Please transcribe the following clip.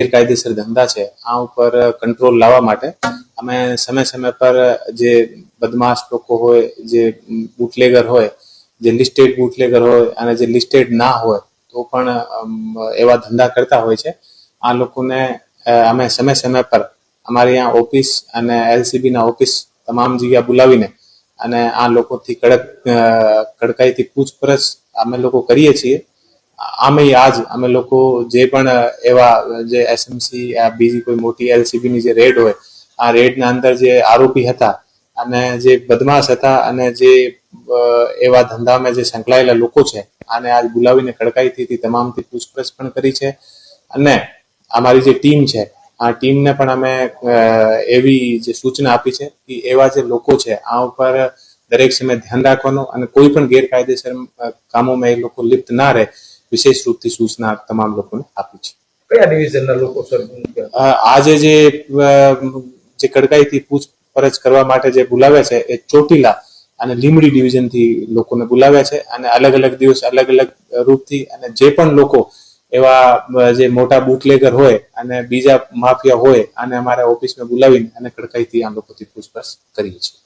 ગેરકાયદેસર ધંધા છે આ ઉપર કંટ્રોલ લાવવા માટે અમે સમય સમય પર જે બદમાશ લોકો હોય, જે બુટલેગર હોય, જે લિસ્ટેડ બુટલેગર હોય અને જે લિસ્ટેડ ના હોય તો પણ એવા ધંધા કરતા હોય છે, આ લોકોને અમે સમય સમય પર અમારી यहाँ ઓફિસ અને એલસીબી ના ઓફિસ તમામ જગ્યા બોલાવીને અને આ લોકોથી કડકાઈથી પૂછપરછ અમે લોકો કરીએ છીએ। આમે આજ અમે લોકો જે પણ એવા જે એસએમસી બીજી કોઈ મોટી એલસીબી ની જે રેડ હોય આ રેડના અંદર જે આરોપી હતા અને જે બદમાશ હતા અને જે એવા ધંધામાં જે સંકળાયેલા લોકો છે આને આજ બોલાવીને કડકાઈથી તમામથી પૂછપરછ પણ કરી છે અને અમારી જે ટીમ છે આ ટીમને પણ અમે એવી જે સૂચના આપી છે કે એવા જે લોકો છે આ ઉપર દરેક સમય ધ્યાન રાખવાનું અને કોઈ પણ ગેરકાયદેસર કામોમાં એ લોકો લિપ્ત ના રહે વિશેષ રૂપથી સૂચના તમામ લોકોને આપી છે। કયા ડિવિઝનના લોકો સર? આજે જે કડકાઈથી પૂછપરછ કરવા માટે જે બોલાવ્યા છે એ ચોટીલા અને લીંબડી ડિવિઝનથી લોકોને બોલાવ્યા છે અને અલગ અલગ દિવસ અલગ અલગ રૂપથી અને જે પણ લોકો એવા જે મોટા બુટલેગર હોય અને બીજા માફિયા હોય અને અમારા ઓફિસમાં બોલાવીને અને કડકાઈથી આ લોકોથી પૂછપરછ કરીએ છીએ।